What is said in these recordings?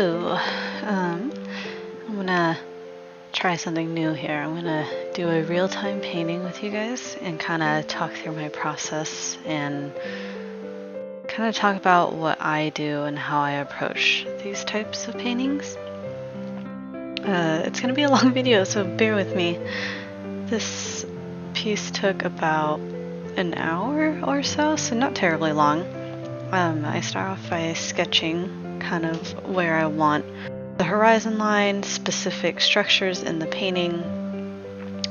Hello! I'm gonna try something new here. I'm gonna do a real-time painting with you guys and kind of talk through my process and kind of talk about what I do and how I approach these types of paintings. It's gonna be a long video, so bear with me. This piece took about an hour or so not terribly long. I start off by sketching kind of where I want the horizon line, specific structures in the painting.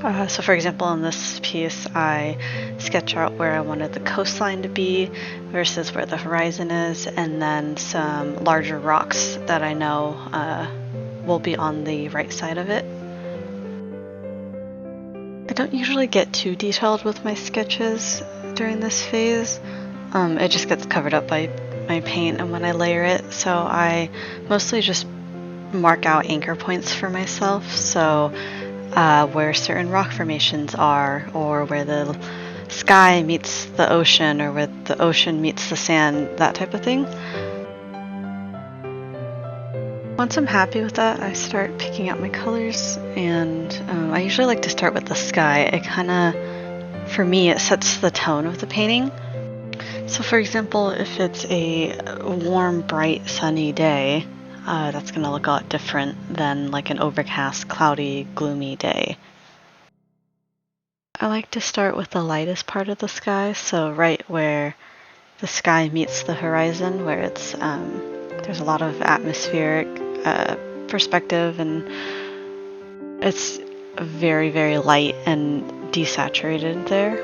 So for example, in this piece, I sketch out where I wanted the coastline to be versus where the horizon is, and then some larger rocks that I know will be on the right side of it. I don't usually get too detailed with my sketches during this phase. It just gets covered up by my paint and when I layer it, so I mostly just mark out anchor points for myself, so where certain rock formations are, or where the sky meets the ocean, or where the ocean meets the sand, that type of thing. Once I'm happy with that, I start picking out my colors, and I usually like to start with the sky. It kind of, for me, it sets the tone of the painting. So for example, if it's a warm, bright, sunny day, that's going to look a lot different than like an overcast, cloudy, gloomy day. I like to start with the lightest part of the sky, so right where the sky meets the horizon, where it's there's a lot of atmospheric perspective, and it's very, very light and desaturated there.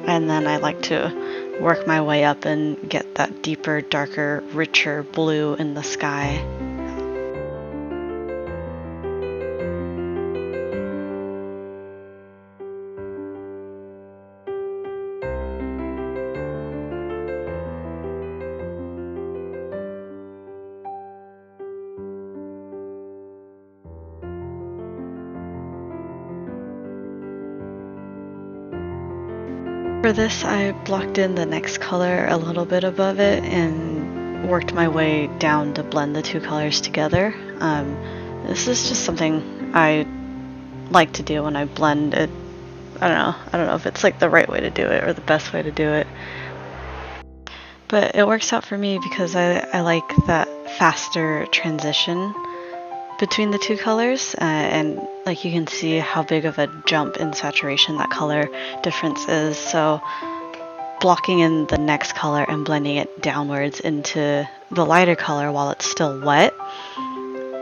And then I like to work my way up and get that deeper, darker, richer blue in the sky. For this, I blocked in the next color a little bit above it and worked my way down to blend the two colors together. This is just something I like to do when I blend it. I don't know if it's like the right way to do it or the best way to do it. But it works out for me because I like that faster transition between the two colors, and like you can see how big of a jump in saturation that color difference is. So blocking in the next color and blending it downwards into the lighter color while it's still wet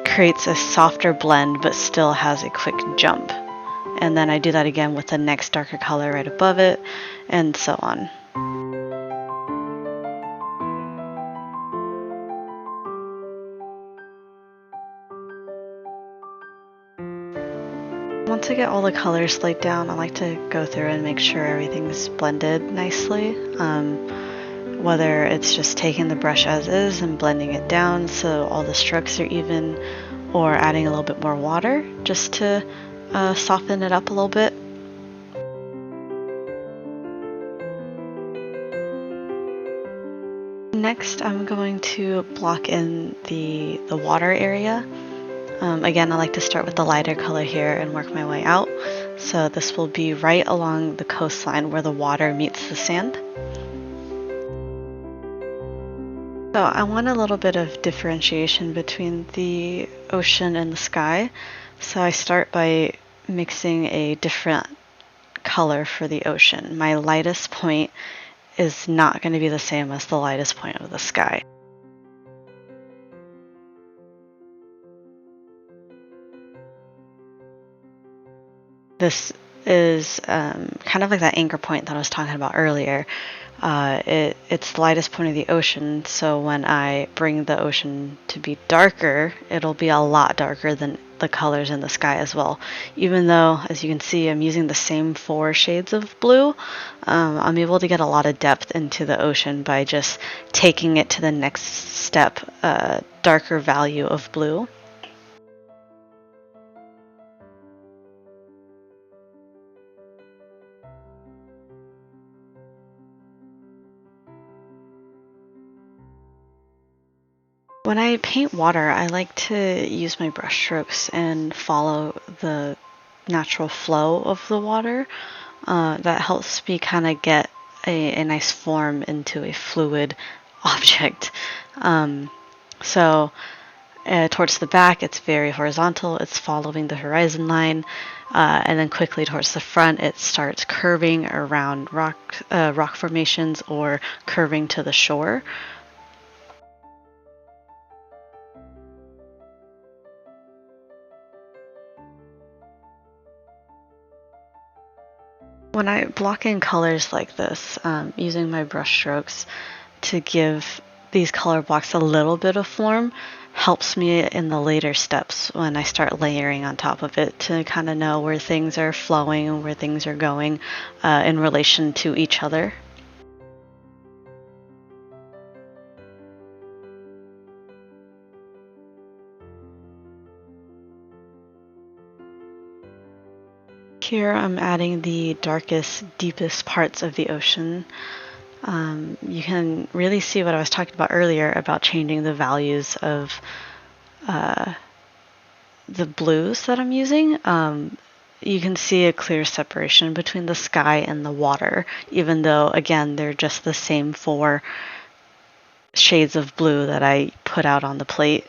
creates a softer blend but still has a quick jump. And then I do that again with the next darker color right above it, and so on. Once I get all the colors laid down, I like to go through and make sure everything's blended nicely. Whether it's just taking the brush as is and blending it down so all the strokes are even, or adding a little bit more water just to soften it up a little bit. Next, I'm going to block in the water area. Again, I like to start with the lighter color here and work my way out. So this will be right along the coastline where the water meets the sand. So I want a little bit of differentiation between the ocean and the sky. So I start by mixing a different color for the ocean. My lightest point is not going to be the same as the lightest point of the sky. This is kind of like that anchor point that I was talking about earlier. It's the lightest point of the ocean, so when I bring the ocean to be darker, it'll be a lot darker than the colors in the sky as well. Even though, as you can see, I'm using the same 4 shades of blue, I'm able to get a lot of depth into the ocean by just taking it to the next step, darker value of blue. When I paint water, I like to use my brush strokes and follow the natural flow of the water. That helps me kind of get a nice form into a fluid object. Towards the back, it's very horizontal. It's following the horizon line. And then quickly towards the front, it starts curving around rock formations or curving to the shore. When I block in colors like this, using my brush strokes to give these color blocks a little bit of form helps me in the later steps when I start layering on top of it to kind of know where things are flowing and where things are going in relation to each other. Here I'm adding the darkest, deepest parts of the ocean. You can really see what I was talking about earlier about changing the values of the blues that I'm using. You can see a clear separation between the sky and the water, even though, again, they're just the same 4 shades of blue that I put out on the plate.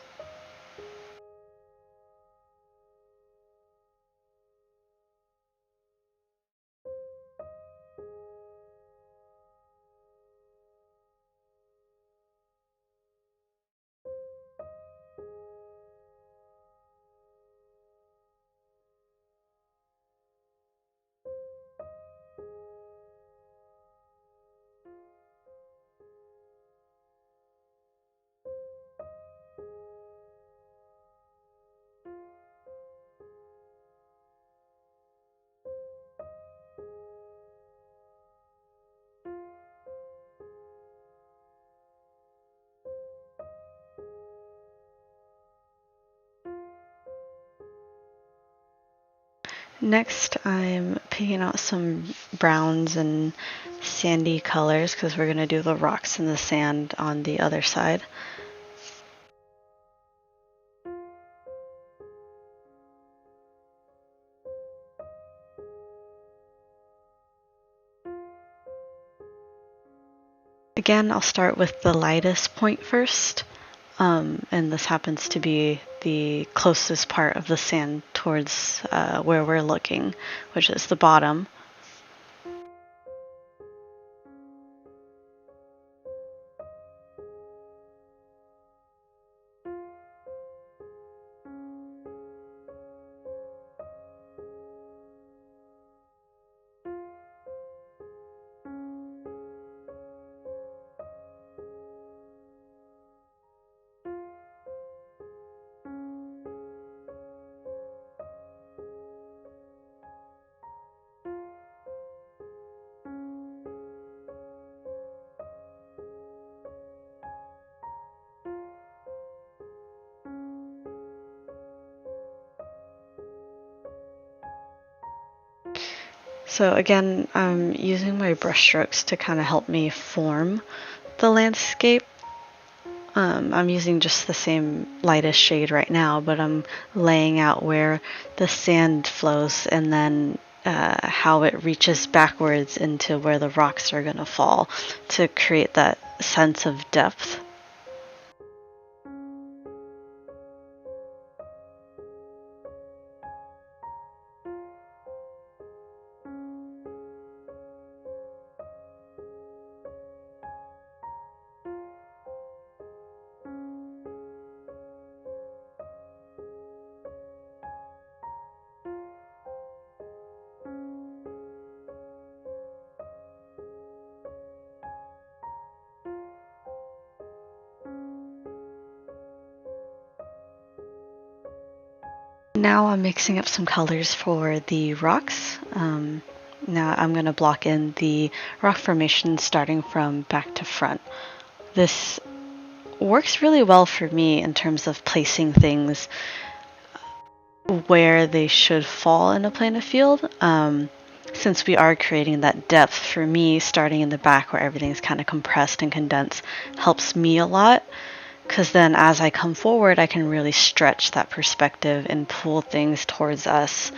Next, I'm picking out some browns and sandy colors because we're going to do the rocks and the sand on the other side. Again, I'll start with the lightest point first, and this happens to be the closest part of the sand towards where we're looking, which is the bottom. So again, I'm using my brush strokes to kind of help me form the landscape. I'm using just the same lightest shade right now, but I'm laying out where the sand flows and then how it reaches backwards into where the rocks are going to fall to create that sense of depth. Now I'm mixing up some colors for the rocks. Now I'm going to block in the rock formation starting from back to front. This works really well for me in terms of placing things where they should fall in a plane of field. Since we are creating that depth, for me, starting in the back where everything's kind of compressed and condensed helps me a lot because then as I come forward, I can really stretch that perspective and pull things towards us.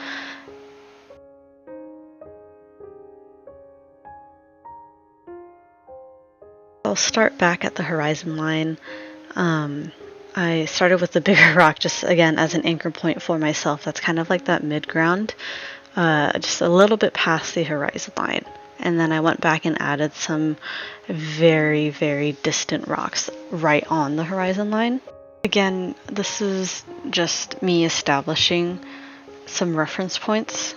I'll start back at the horizon line. I started with the bigger rock just again as an anchor point for myself. That's kind of like that mid-ground, just a little bit past the horizon line. And then I went back and added some very, very distant rocks right on the horizon line. Again, this is just me establishing some reference points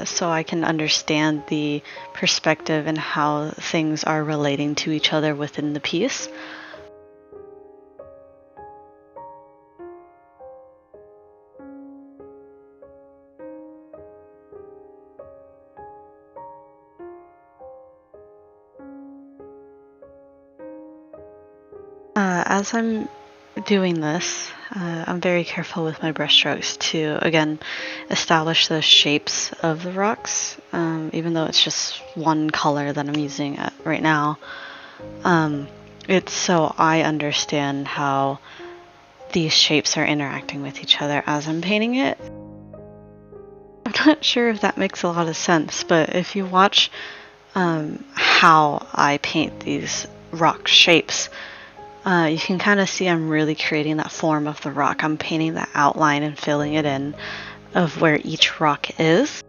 so I can understand the perspective and how things are relating to each other within the piece. As I'm doing this, I'm very careful with my brush strokes to, again, establish the shapes of the rocks, even though it's just one color that I'm using right now. It's so I understand how these shapes are interacting with each other as I'm painting it. I'm not sure if that makes a lot of sense, but if you watch how I paint these rock shapes, you can kind of see I'm really creating that form of the rock. I'm painting that outline and filling it in of where each rock is.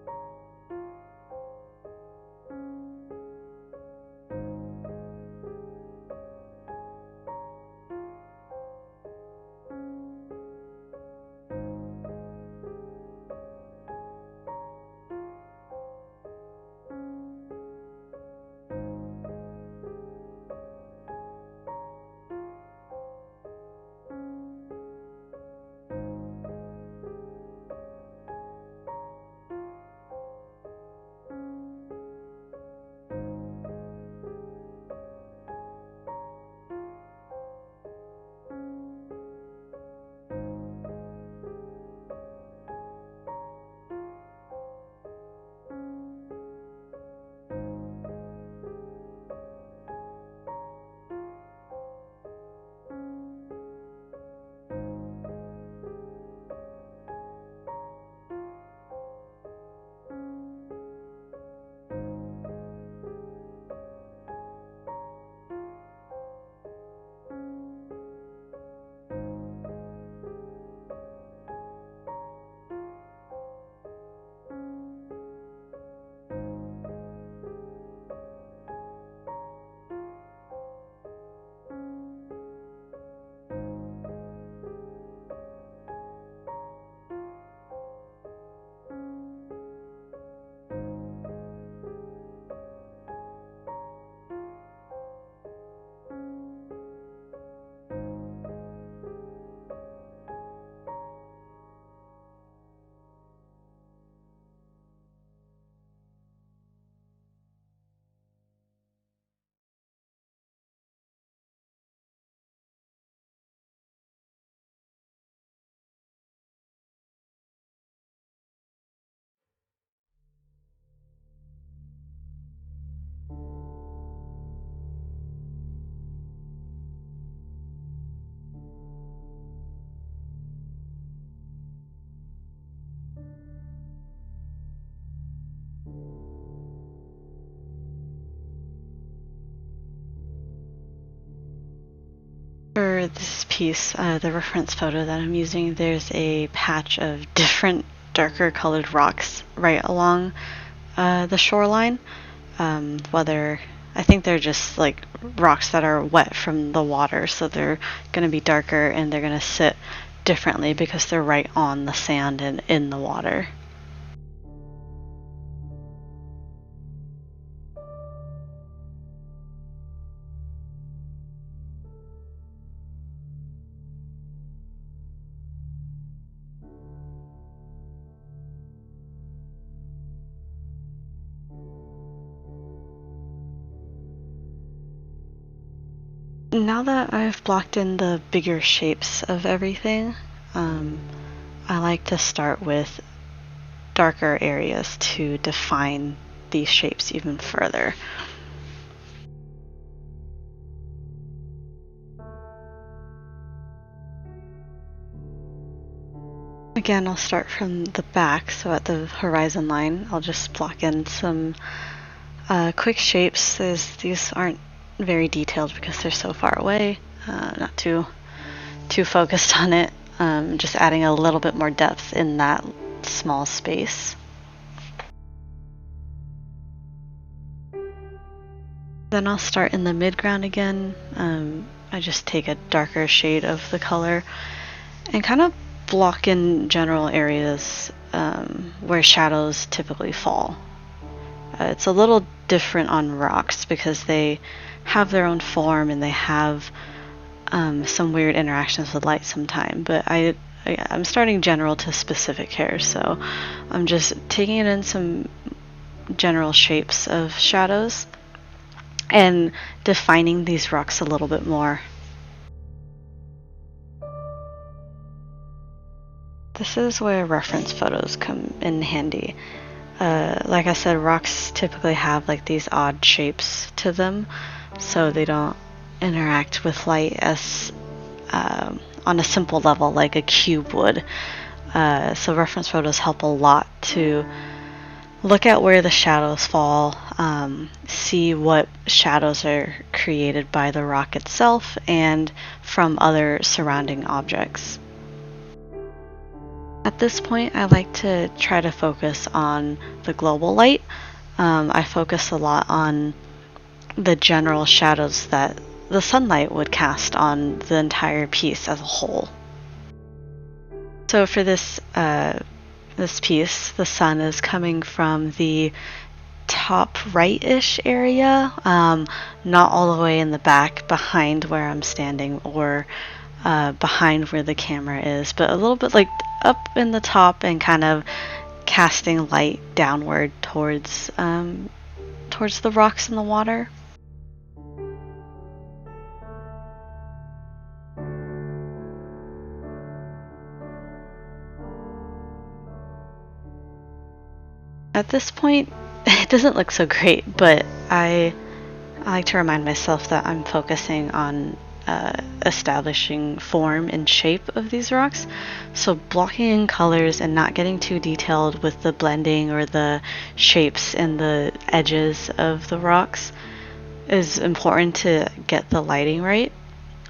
For this piece, the reference photo that I'm using, there's a patch of different darker colored rocks right along the shoreline. Whether I think they're just like rocks that are wet from the water, so they're going to be darker and they're going to sit differently because they're right on the sand and in the water. Now that I've blocked in the bigger shapes of everything, I like to start with darker areas to define these shapes even further. Again, I'll start from the back, so at the horizon line, I'll just block in some quick shapes. These aren't very detailed because they're so far away, not too focused on it, just adding a little bit more depth in that small space. Then I'll start in the midground again. I just take a darker shade of the color and kind of block in general areas where shadows typically fall. It's a little different on rocks because they have their own form and they have some weird interactions with light sometimes, but I'm starting general to specific here, so I'm just taking it in some general shapes of shadows and defining these rocks a little bit more. This is where reference photos come in handy. Like I said, rocks typically have like these odd shapes to them, so they don't interact with light as on a simple level like a cube would. So reference photos help a lot to look at where the shadows fall, see what shadows are created by the rock itself and from other surrounding objects. At this point, I like to try to focus on the global light. I focus a lot on the general shadows that the sunlight would cast on the entire piece as a whole. So for this piece, the sun is coming from the top right-ish area, not all the way in the back behind where I'm standing or behind where the camera is, but a little bit like up in the top and kind of casting light downward towards the rocks in the water. At this point, it doesn't look so great, but I like to remind myself that I'm focusing on establishing form and shape of these rocks. So blocking in colors and not getting too detailed with the blending or the shapes and the edges of the rocks is important to get the lighting right.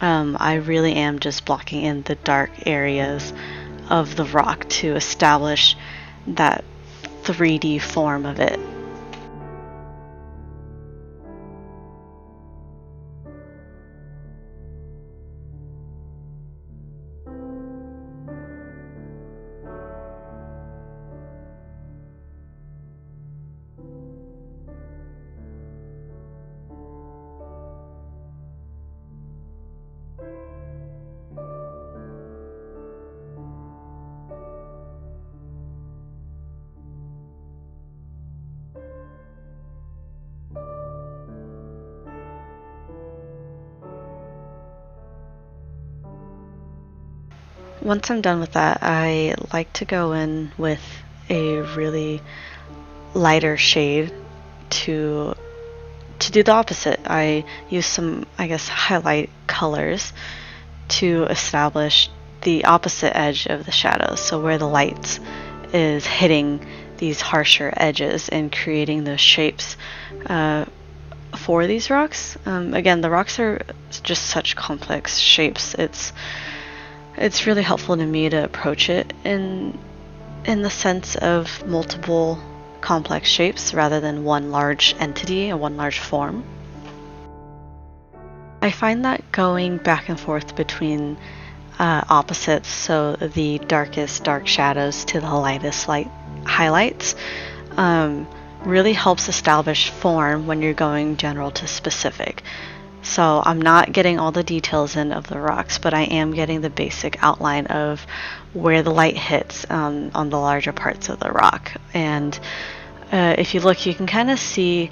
I really am just blocking in the dark areas of the rock to establish that 3D form of it. Once I'm done with that, I like to go in with a really lighter shade to do the opposite. I use some, highlight colors to establish the opposite edge of the shadows, so where the light is hitting these harsher edges and creating those shapes for these rocks. Again, the rocks are just such complex shapes. It's really helpful to me to approach it in the sense of multiple complex shapes rather than one large entity and one large form. I find that going back and forth between opposites, so the darkest dark shadows to the lightest light highlights, really helps establish form when you're going general to specific. So I'm not getting all the details in of the rocks, but I am getting the basic outline of where the light hits on the larger parts of the rock. And if you look, you can kind of see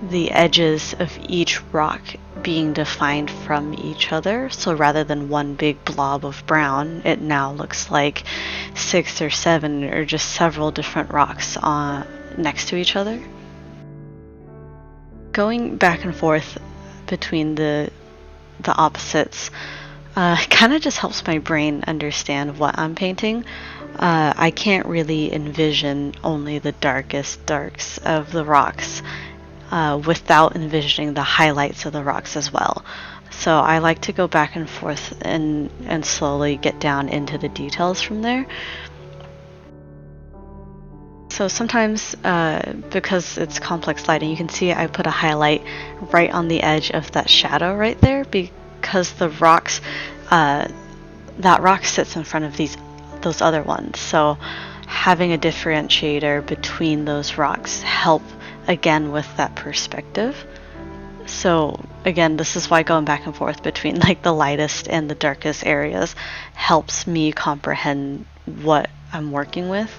the edges of each rock being defined from each other. So rather than one big blob of brown, it now looks like 6 or 7 or just several different rocks next to each other. Going back and forth between the opposites It kind of just helps my brain understand what I'm painting. I can't really envision only the darkest darks of the rocks without envisioning the highlights of the rocks as well. So I like to go back and forth and slowly get down into the details from there. So sometimes, because it's complex lighting, you can see I put a highlight right on the edge of that shadow right there because the rocks, that rock sits in front of those other ones. So having a differentiator between those rocks help again with that perspective. So again, this is why going back and forth between like the lightest and the darkest areas helps me comprehend what I'm working with.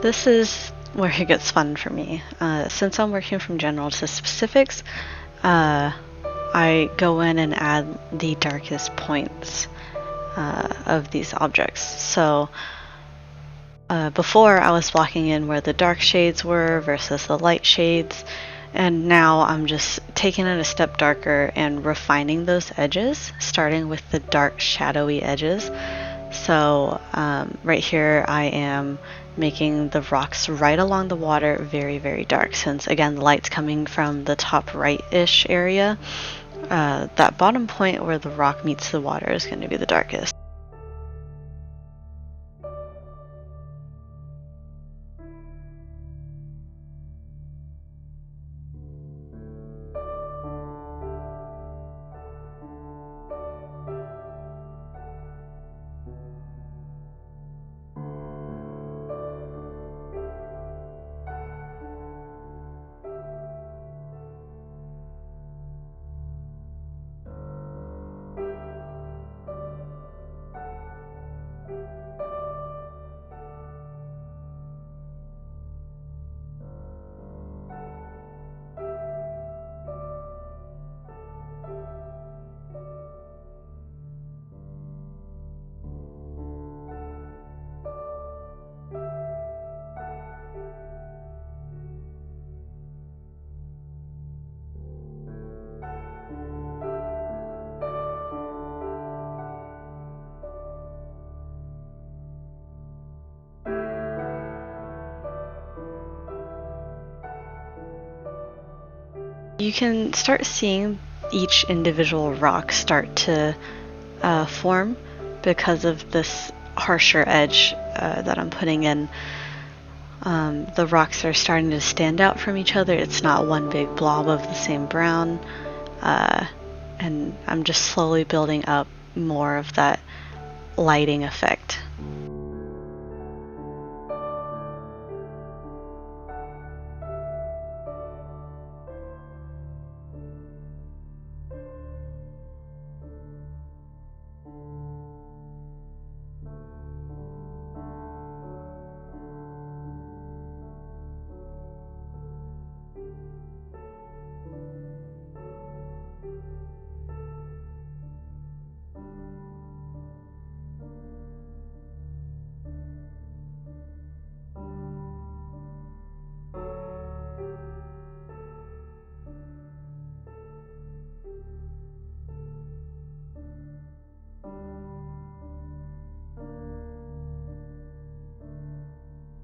This is where it gets fun for me. Since I'm working from general to specifics, I go in and add the darkest points of these objects. So before I was blocking in where the dark shades were versus the light shades, and now I'm just taking it a step darker and refining those edges, starting with the dark shadowy edges. So right here I am making the rocks right along the water very, very dark, since again the light's coming from the top right-ish area. That bottom point where the rock meets the water is going to be the darkest. You can start seeing each individual rock start to form because of this harsher edge that I'm putting in. The rocks are starting to stand out from each other. It's not one big blob of the same brown. And I'm just slowly building up more of that lighting effect.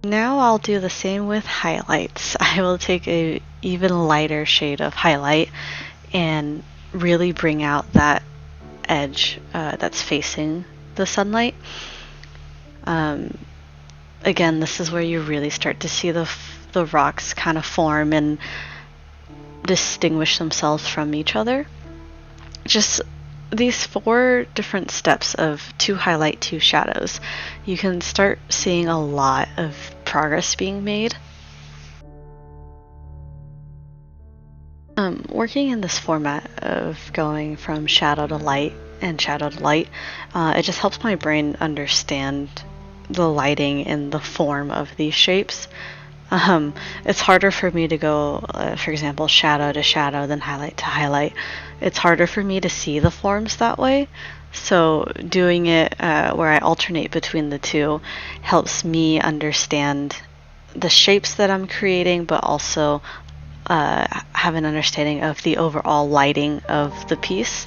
Now I'll do the same with highlights. I will take a even lighter shade of highlight and really bring out that edge that's facing the sunlight. Again, this is where you really start to see the rocks kind of form and distinguish themselves from each other. Just these 4 different steps of 2 highlight, 2 shadows. You can start seeing a lot of progress being made. Working in this format of going from shadow to light and shadow to light, it just helps my brain understand the lighting and the form of these shapes. It's harder for me to go, for example, shadow to shadow than highlight to highlight. It's harder for me to see the forms that way. So doing it where I alternate between the two helps me understand the shapes that I'm creating, but also have an understanding of the overall lighting of the piece.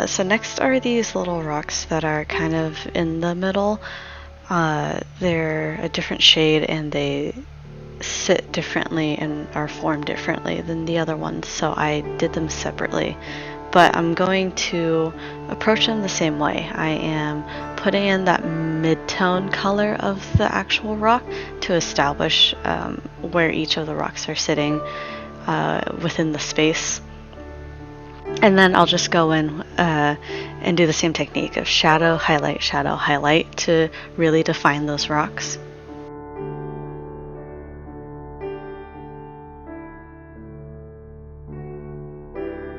So next are these little rocks that are kind of in the middle. They're a different shade and they sit differently and are formed differently than the other ones, so I did them separately. But I'm going to approach them the same way. I am putting in that mid-tone color of the actual rock to establish where each of the rocks are sitting within the space. And then I'll just go in and do the same technique of shadow, highlight to really define those rocks.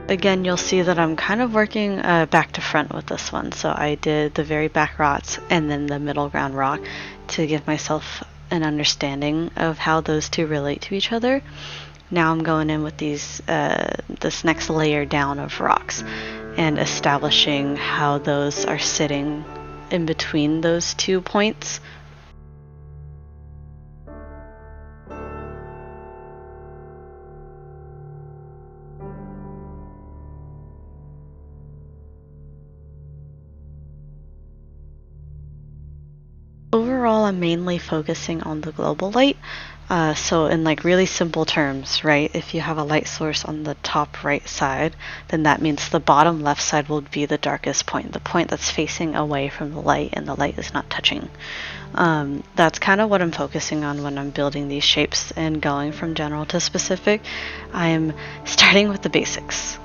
Again, you'll see that I'm kind of working back to front with this one. So I did the very back rocks and then the middle ground rock to give myself an understanding of how those two relate to each other. Now I'm going in with these this next layer down of rocks and establishing how those are sitting in between those 2 points. Overall, I'm mainly focusing on the global light. So in like really simple terms, right, if you have a light source on the top right side, then that means the bottom left side will be the darkest point, the point that's facing away from the light and the light is not touching. That's kind of what I'm focusing on when I'm building these shapes and going from general to specific. I'm starting with the basics.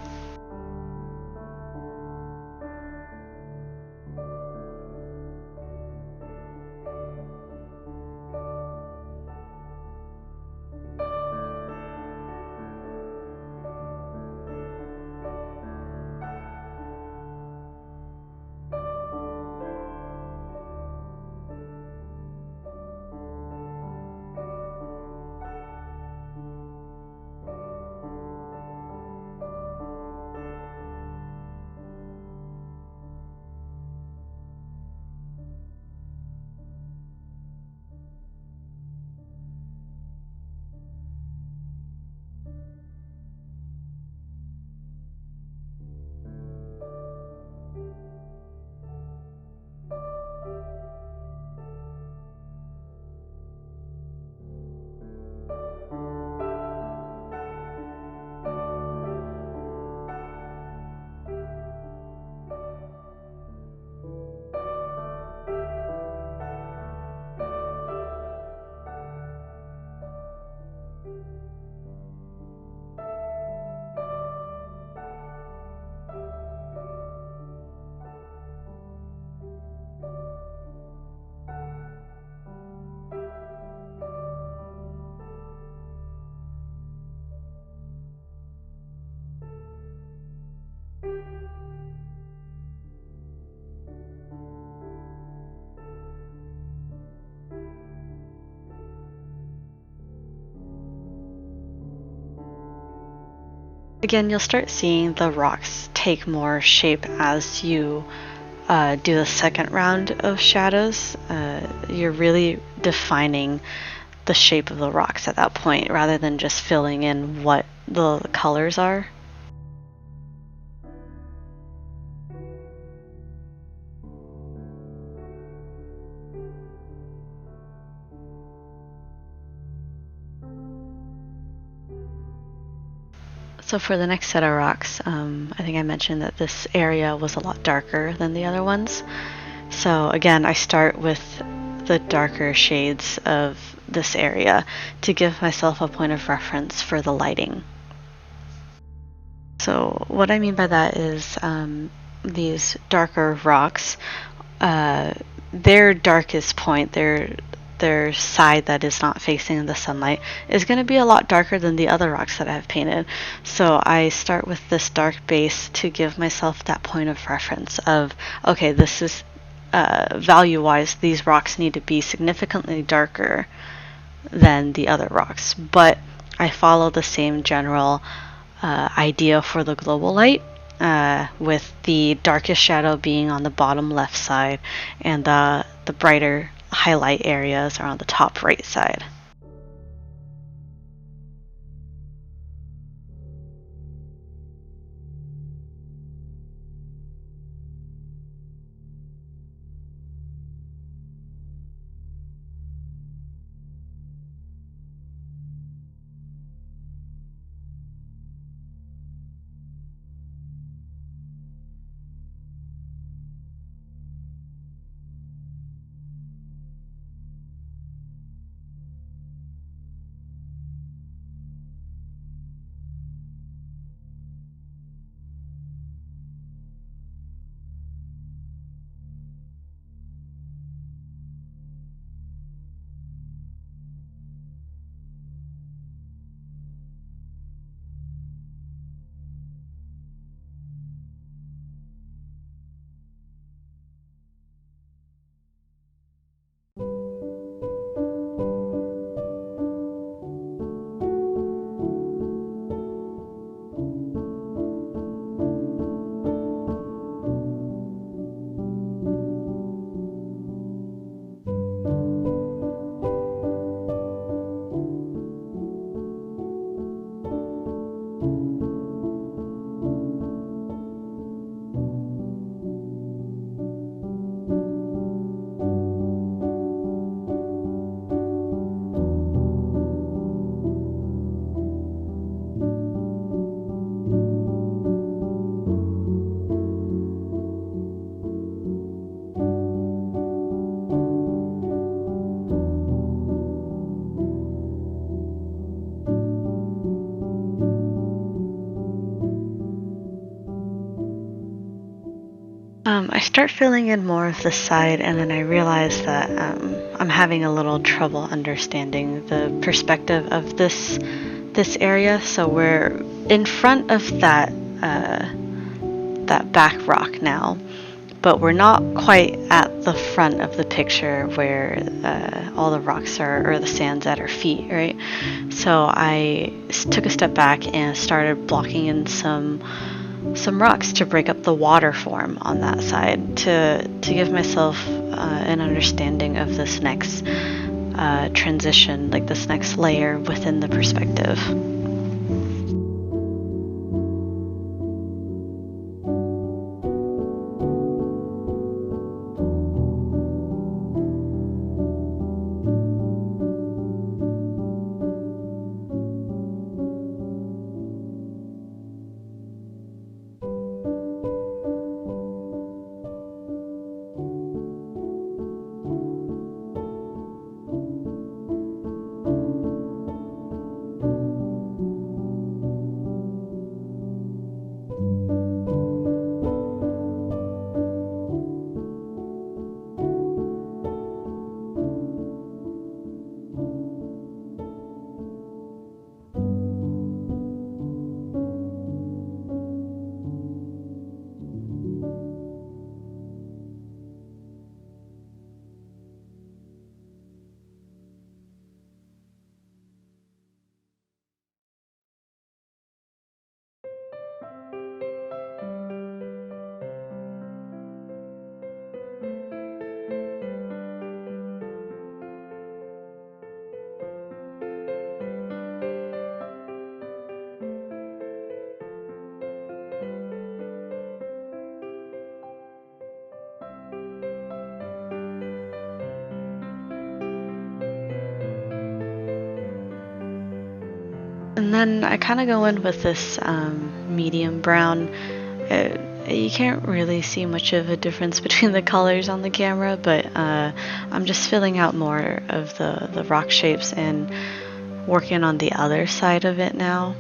Again, you'll start seeing the rocks take more shape as you do the second round of shadows. You're really defining the shape of the rocks at that point rather than just filling in what the colors are. So for the next set of rocks, I think I mentioned that this area was a lot darker than the other ones. So again, I start with the darker shades of this area to give myself a point of reference for the lighting. So what I mean by that is these darker rocks, their darkest point, their side that is not facing the sunlight is going to be a lot darker than the other rocks that I have painted. So I start with this dark base to give myself that point of reference of, okay, this is value-wise, these rocks need to be significantly darker than the other rocks. But I follow the same general idea for the global light, with the darkest shadow being on the bottom left side and the brighter highlight areas are on the top right side. I start filling in more of the side, and then I realize that I'm having a little trouble understanding the perspective of this area. So we're in front of that back rock now, but we're not quite at the front of the picture where all the rocks are, or the sand's at our feet, right? So I took a step back and started blocking in some rocks to break up the water form on that side, to give myself an understanding of this next transition, like this next layer within the perspective. And then I kind of go in with this medium brown. You can't really see much of a difference between the colors on the camera, but I'm just filling out more of the rock shapes and working on the other side of it now.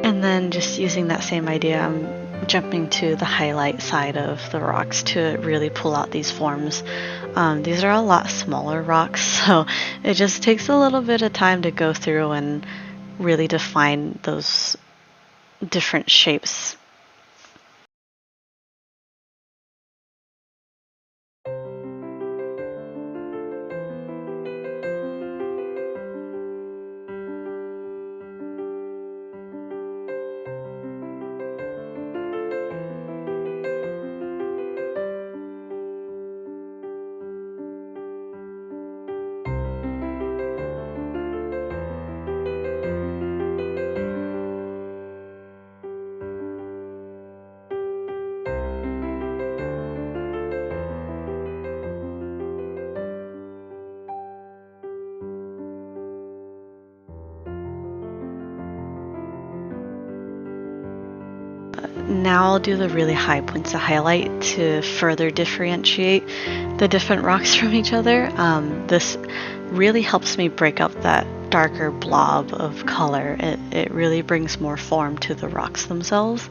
And then just using that same idea, I'm jumping to the highlight side of the rocks to really pull out these forms. These are a lot smaller rocks, so it just takes a little bit of time to go through and really define those different shapes. Now I'll do the really high points to highlight to further differentiate the different rocks from each other. This really helps me break up that darker blob of color. It really brings more form to the rocks themselves.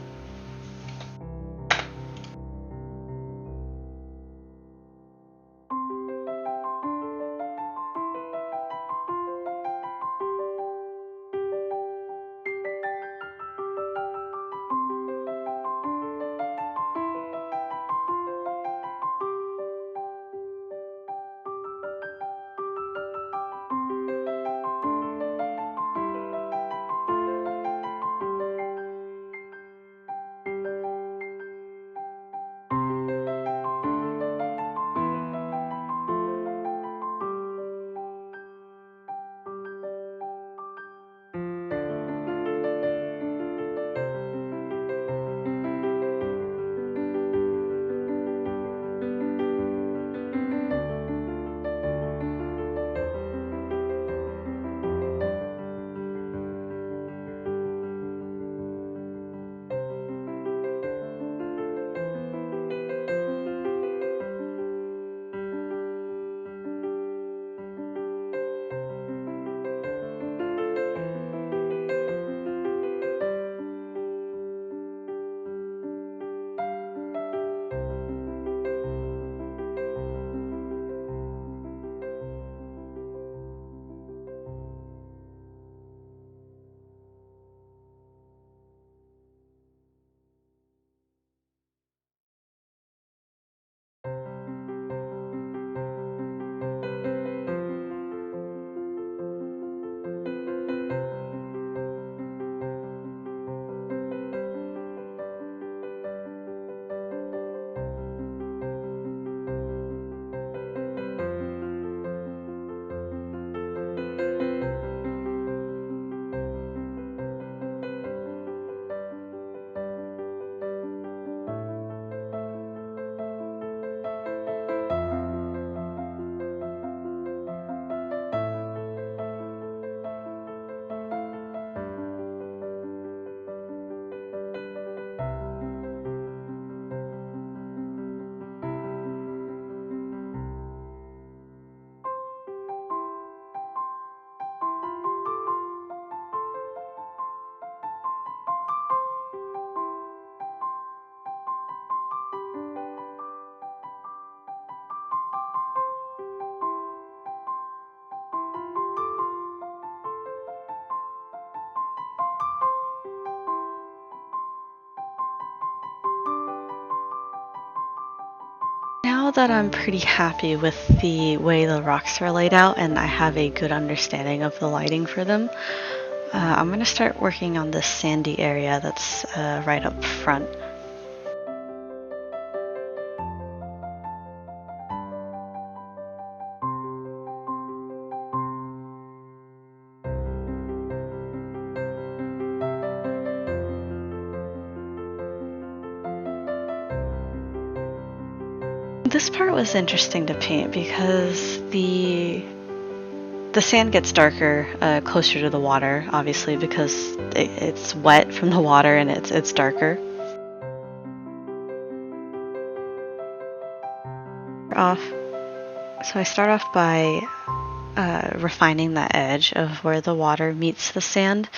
now that I'm pretty happy with the way the rocks are laid out and I have a good understanding of the lighting for them, I'm going to start working on this sandy area that's right up front. This part was interesting to paint because the sand gets darker closer to the water, obviously, because it's wet from the water and it's darker. So I start off by refining that edge of where the water meets the sand,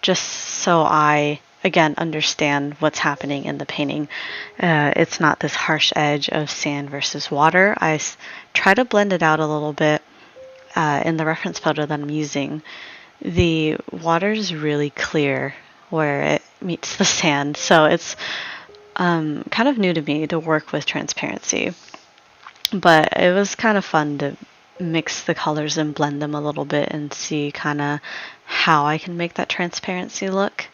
just so I, again, understand what's happening in the painting. It's not this harsh edge of sand versus water. I try to blend it out a little bit. In the reference photo that I'm using, the water is really clear where it meets the sand, so it's kind of new to me to work with transparency. But it was kind of fun to mix the colors and blend them a little bit and see kind of how I can make that transparency look.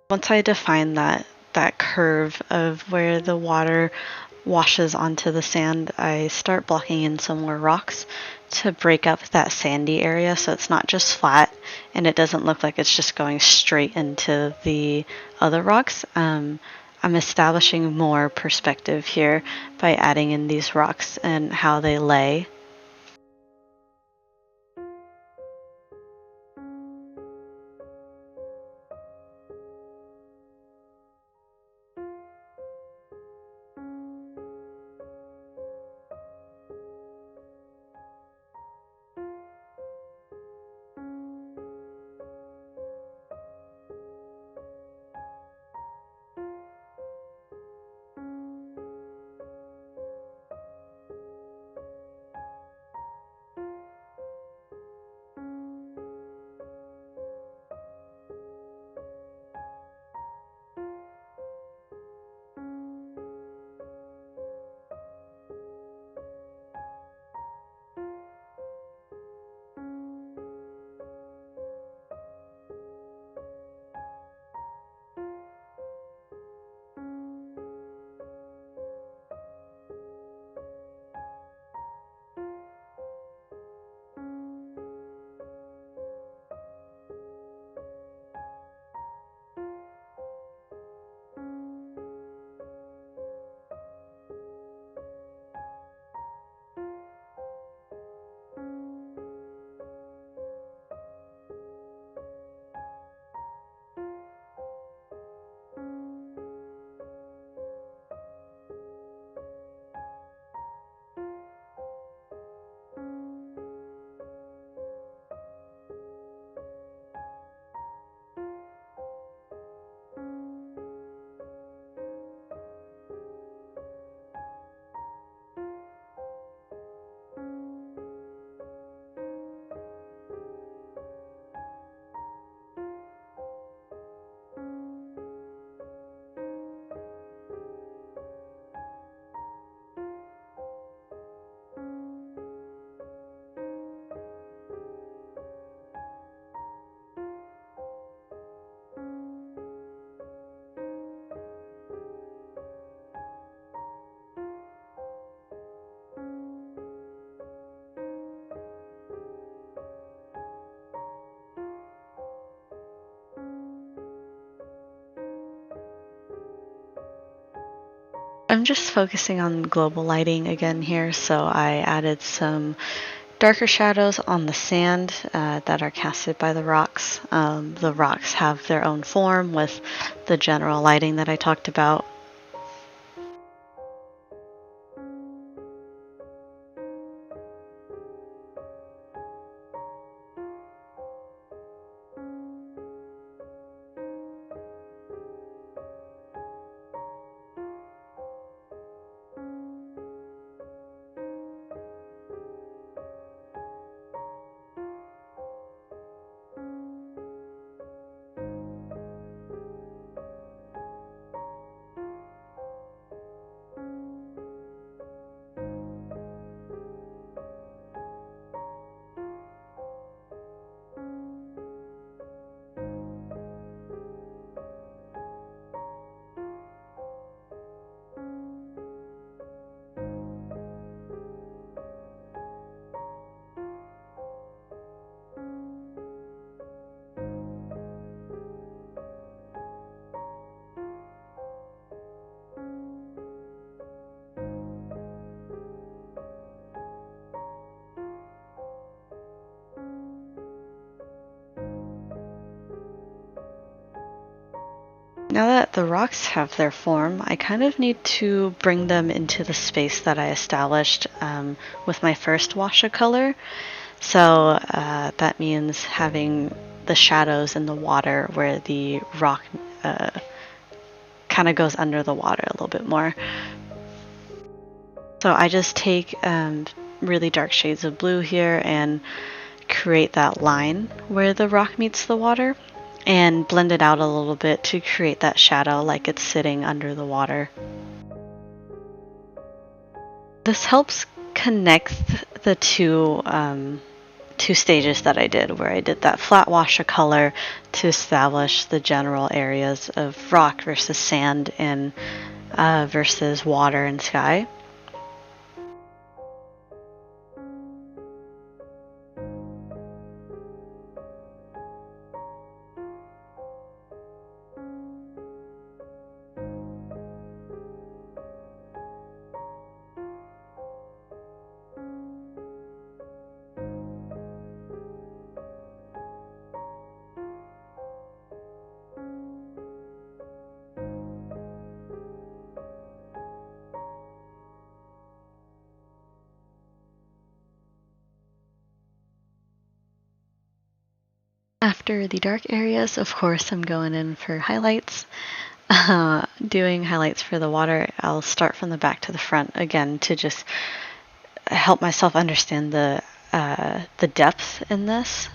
Once I define that curve of where the water washes onto the sand, I start blocking in some more rocks to break up that sandy area so it's not just flat and it doesn't look like it's just going straight into the other rocks. I'm establishing more perspective here by adding in these rocks and how they lay. I'm just focusing on global lighting again here, so I added some darker shadows on the sand that are casted by the rocks. The rocks have their own form with the general lighting that I talked about. Now that the rocks have their form, I kind of need to bring them into the space that I established with my first wash of color. So that means having the shadows in the water where the rock kind of goes under the water a little bit more. So I just take really dark shades of blue here and create that line where the rock meets the water, and blend it out a little bit to create that shadow like it's sitting under the water. This helps connect the two stages that I did, where I did that flat wash of color to establish the general areas of rock versus sand and versus water and sky. After the dark areas, of course, I'm going in for highlights. Doing highlights for the water, I'll start from the back to the front again to just help myself understand the depth in this.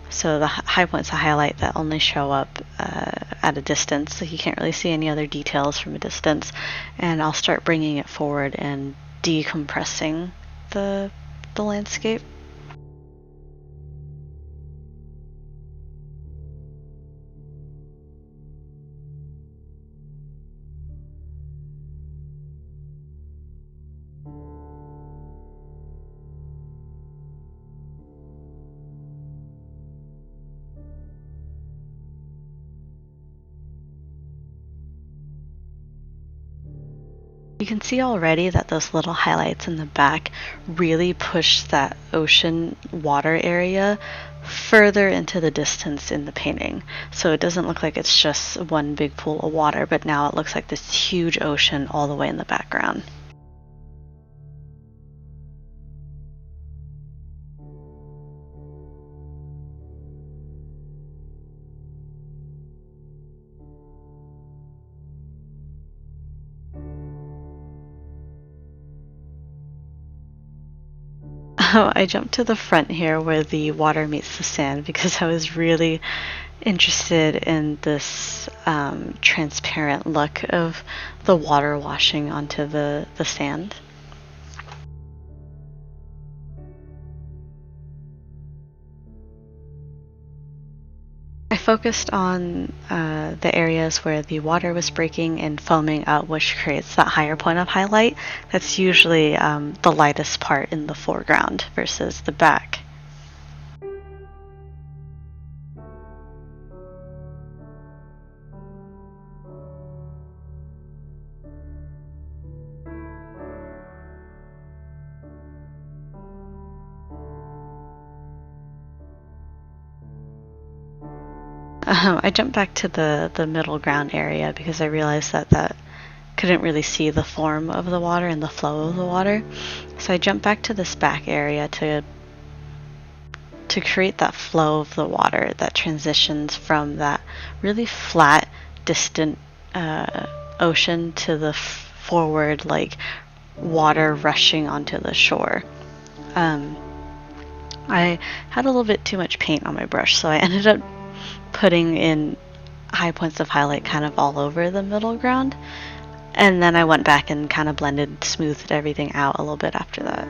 So the high points I highlight that only show up at a distance, so you can't really see any other details from a distance. And I'll start bringing it forward and decompressing the landscape. You can see already that those little highlights in the back really push that ocean water area further into the distance in the painting. So it doesn't look like it's just one big pool of water, but now it looks like this huge ocean all the way in the background. Oh, I jumped to the front here where the water meets the sand because I was really interested in this transparent look of the water washing onto the sand. I focused on the areas where the water was breaking and foaming up, which creates that higher point of highlight. That's usually the lightest part in the foreground versus the back. I jumped back to the middle ground area because I realized that couldn't really see the form of the water and the flow of the water. So I jumped back to this back area to create that flow of the water that transitions from that really flat, distant ocean to the forward, like, water rushing onto the shore. I had a little bit too much paint on my brush, so I ended up putting in high points of highlight kind of all over the middle ground. And then I went back and kind of smoothed everything out a little bit after that.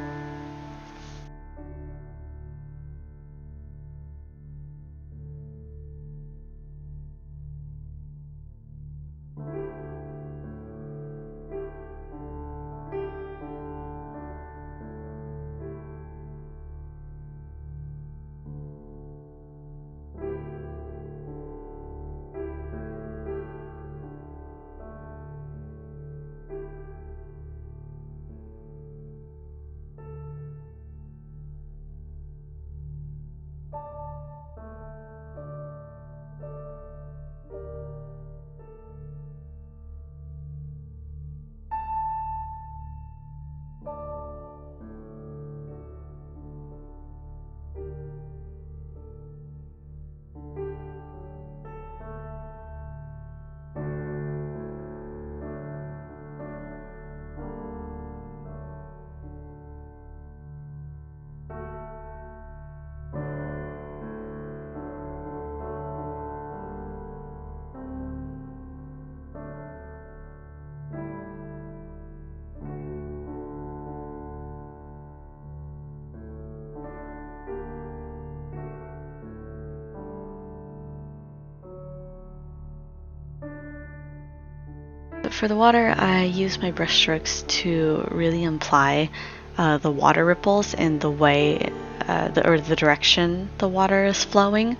For the water, I use my brush strokes to really imply the water ripples in the way or the direction the water is flowing.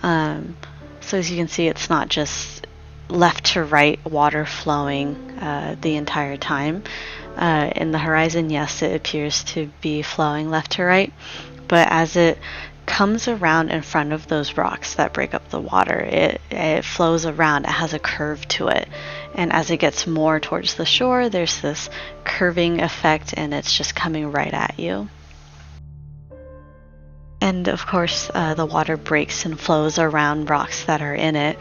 So as you can see, it's not just left to right water flowing the entire time. In the horizon, yes, it appears to be flowing left to right, but as it comes around in front of those rocks that break up the water, it flows around. It has a curve to it, and as it gets more towards the shore, there's this curving effect, and it's just coming right at you. And of course, the water breaks and flows around rocks that are in it,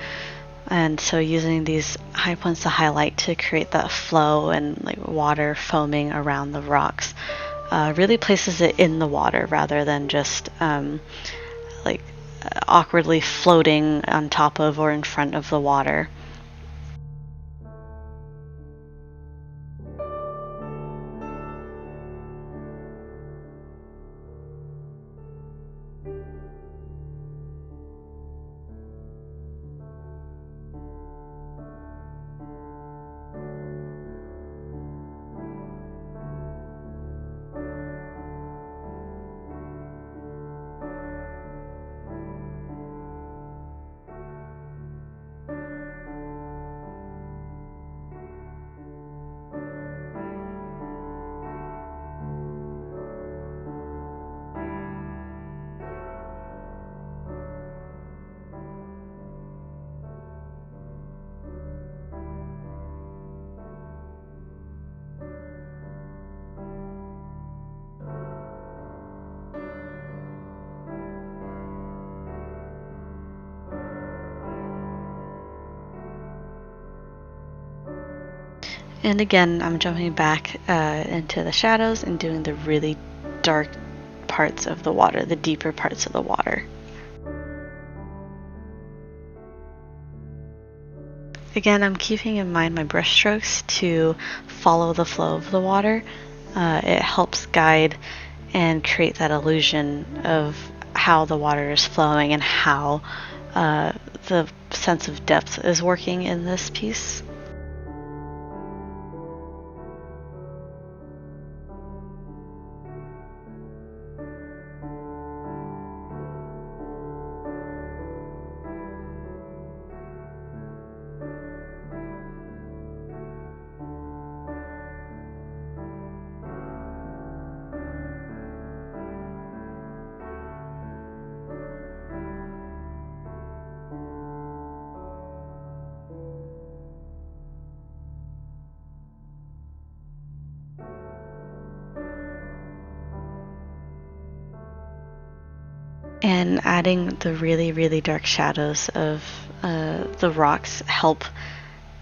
and so using these high points to highlight to create that flow and like water foaming around the rocks really places it in the water rather than just awkwardly floating on top of or in front of the water. And again, I'm jumping back into the shadows and doing the really dark parts of the water, the deeper parts of the water. Again, I'm keeping in mind my brush strokes to follow the flow of the water. It helps guide and create that illusion of how the water is flowing and how the sense of depth is working in this piece. And adding the really, really dark shadows of the rocks help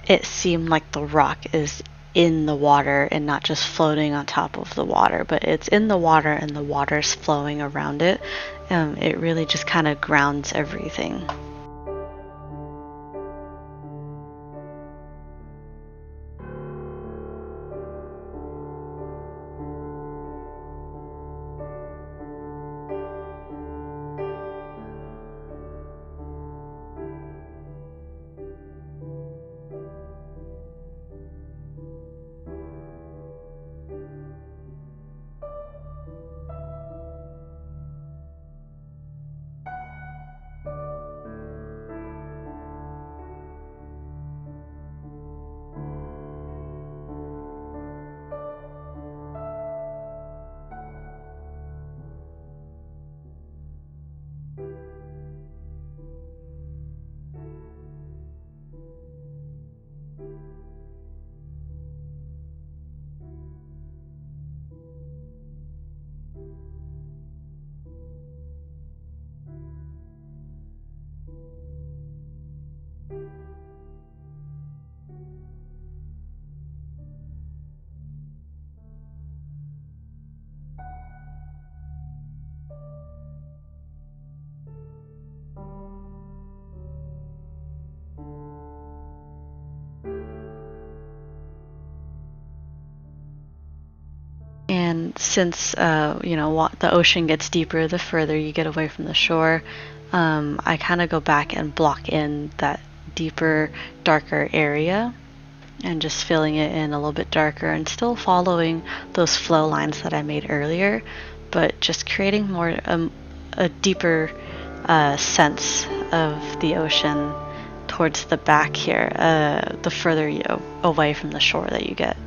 it seem like the rock is in the water and not just floating on top of the water, but it's in the water and the water's flowing around it. It really just kind of grounds everything. And since the ocean gets deeper the further you get away from the shore, I kind of go back and block in that deeper, darker area and just filling it in a little bit darker and still following those flow lines that I made earlier, but just creating more a deeper sense of the ocean towards the back here, the further away from the shore that you get.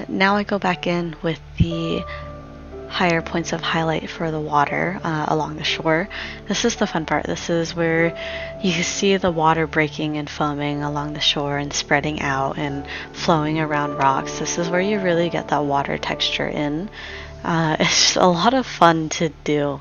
Now I go back in with the higher points of highlight for the water along the shore. This is the fun part. This is where you see the water breaking and foaming along the shore and spreading out and flowing around rocks. This is where you really get that water texture in. It's a lot of fun to do.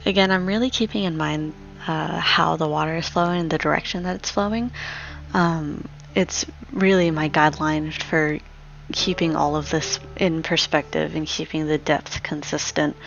again, I'm really keeping in mind how the water is flowing and the direction that it's flowing. It's really my guideline for keeping all of this in perspective and keeping the depth consistent.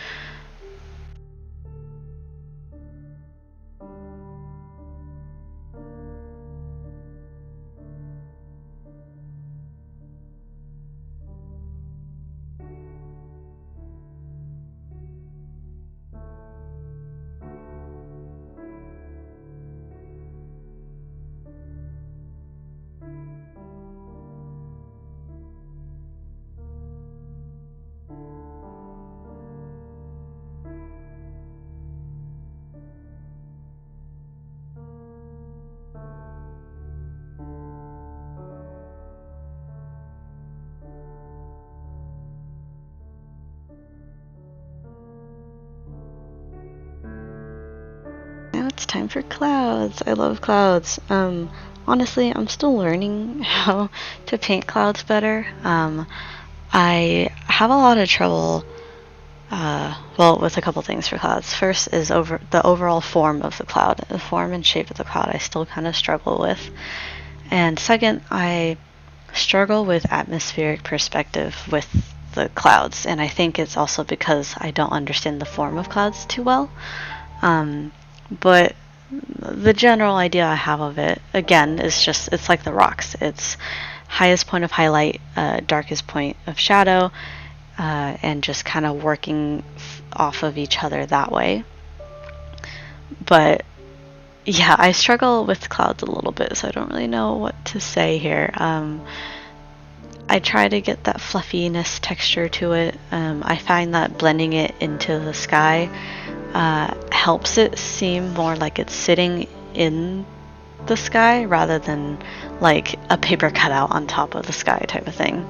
Now it's time for clouds. I love clouds. Honestly, I'm still learning how to paint clouds better. I have a lot of trouble, well, with a couple things for clouds. First is over the overall form of the cloud. The form and shape of the cloud I still kind of struggle with. And second, I struggle with atmospheric perspective with the clouds, and I think it's also because I don't understand the form of clouds too well. But the general idea I have of it, again, is just it's like the rocks. It's highest point of highlight, darkest point of shadow, and just kind of working off of each other that way. But yeah, I struggle with clouds a little bit, so I don't really know what to say here. I try to get that fluffiness texture to it. I find that blending it into the sky helps it seem more like it's sitting in the sky rather than like a paper cutout on top of the sky type of thing.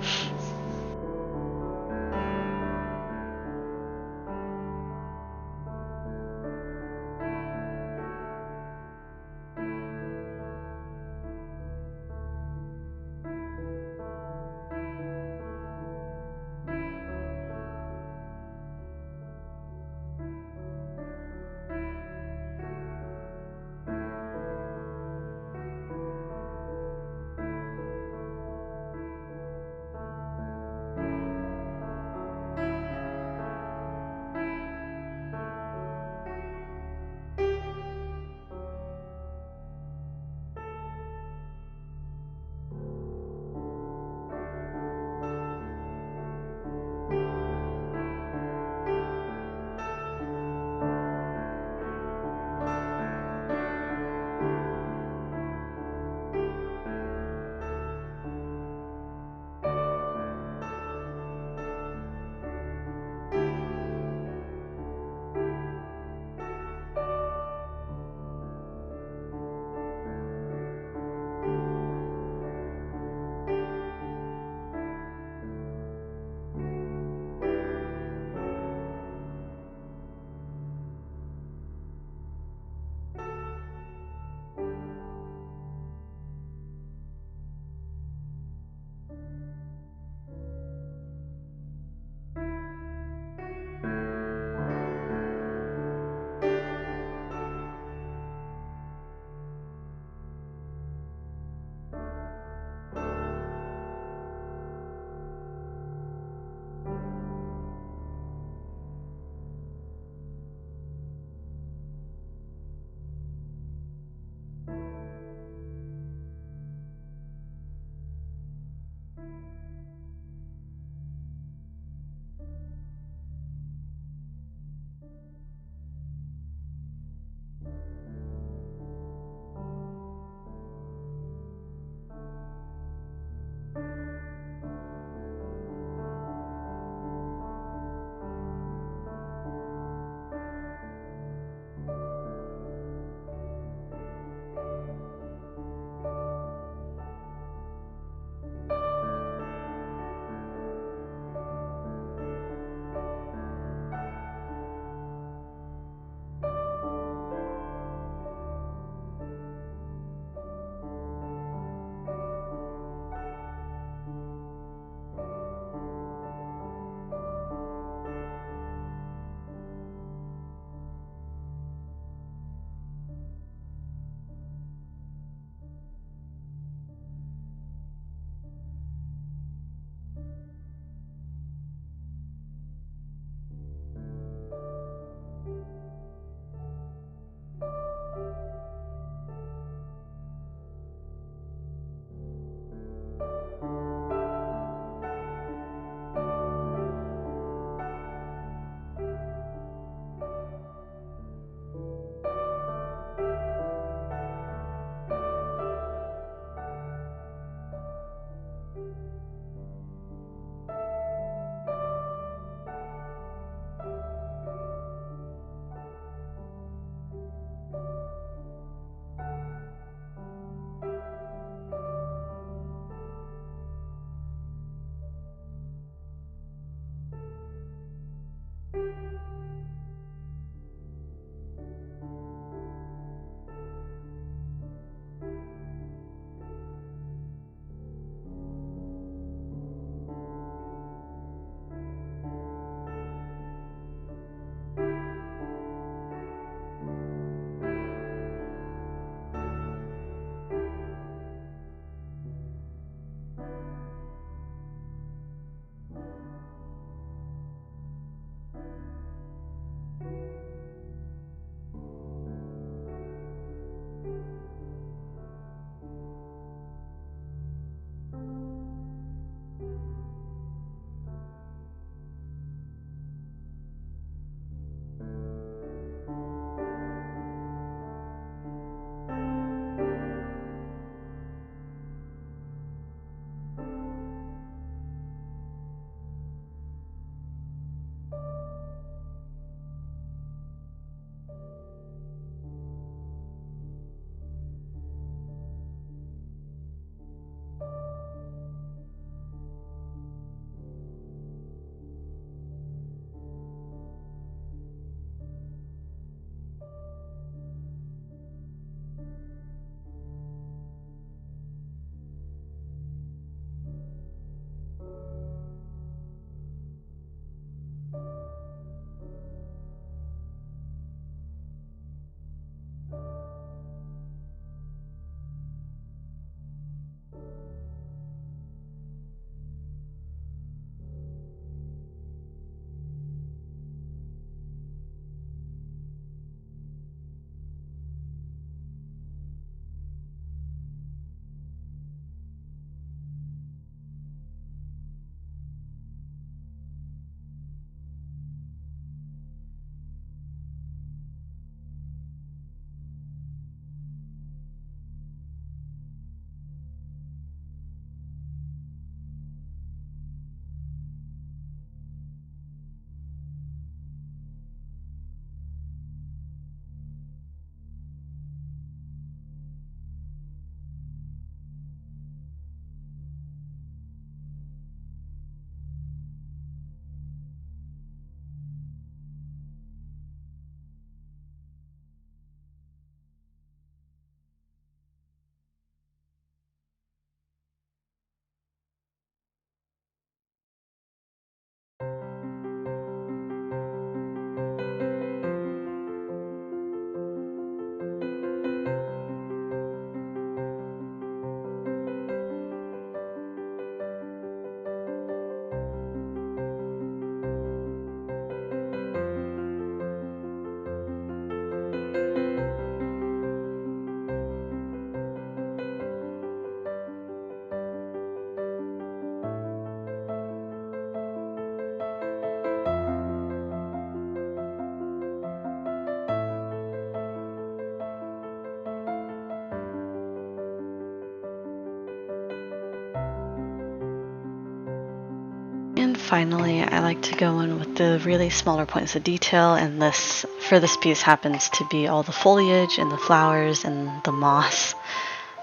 then finally, I like to go in with the really smaller points of detail, and this, for this piece, happens to be all the foliage and the flowers and the moss.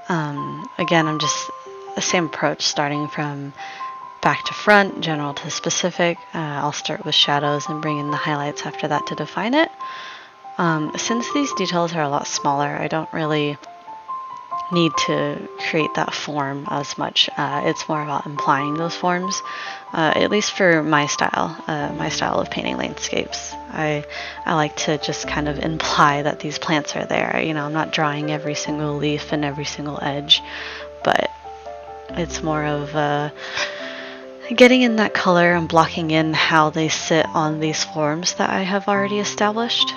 Again, I'm just the same approach, starting from back to front, general to specific. I'll start with shadows and bring in the highlights after that to define it. Since these details are a lot smaller, I don't really need to create that form as much. It's more about implying those forms, at least for my style of painting landscapes. I like to just kind of imply that these plants are there. You know, I'm not drawing every single leaf and every single edge, but it's more of getting in that color and blocking in how they sit on these forms that I have already established.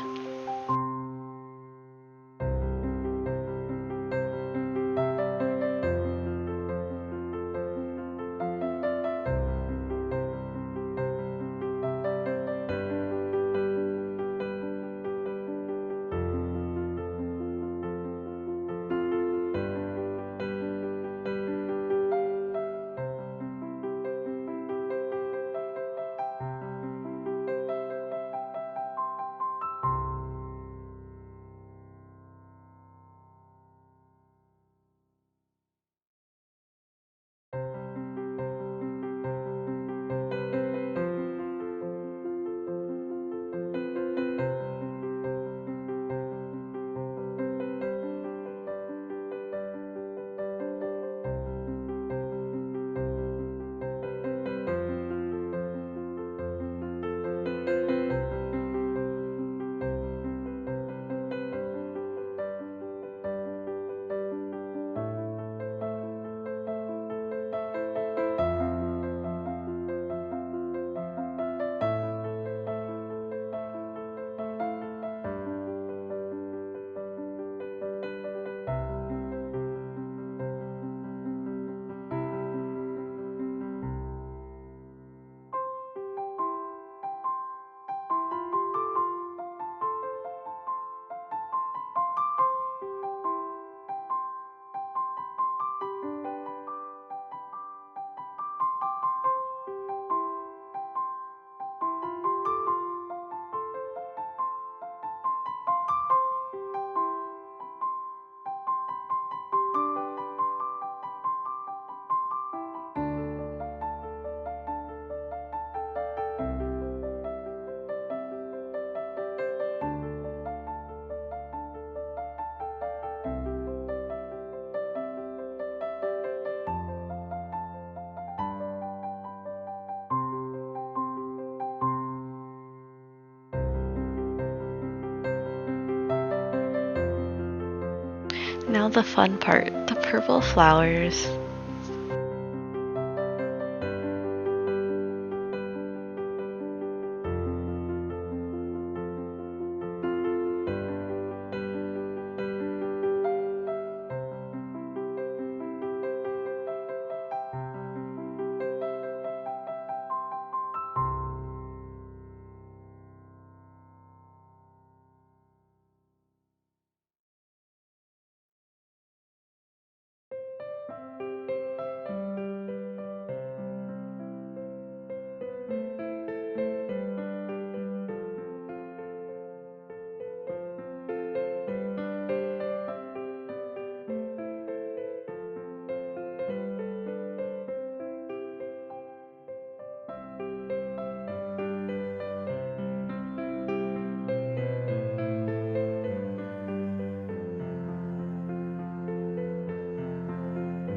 Now the fun part, the purple flowers.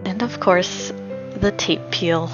And of course, the tape peel.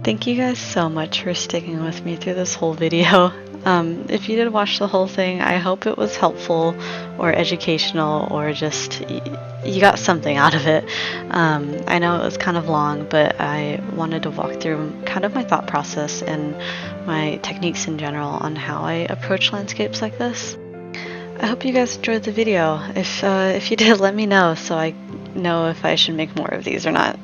Thank you guys so much for sticking with me through this whole video. If you did watch the whole thing, I hope it was helpful or educational or just you got something out of it. I know it was kind of long, but I wanted to walk through kind of my thought process and my techniques in general on how I approach landscapes like this. I hope you guys enjoyed the video. If you did, let me know so I know if I should make more of these or not.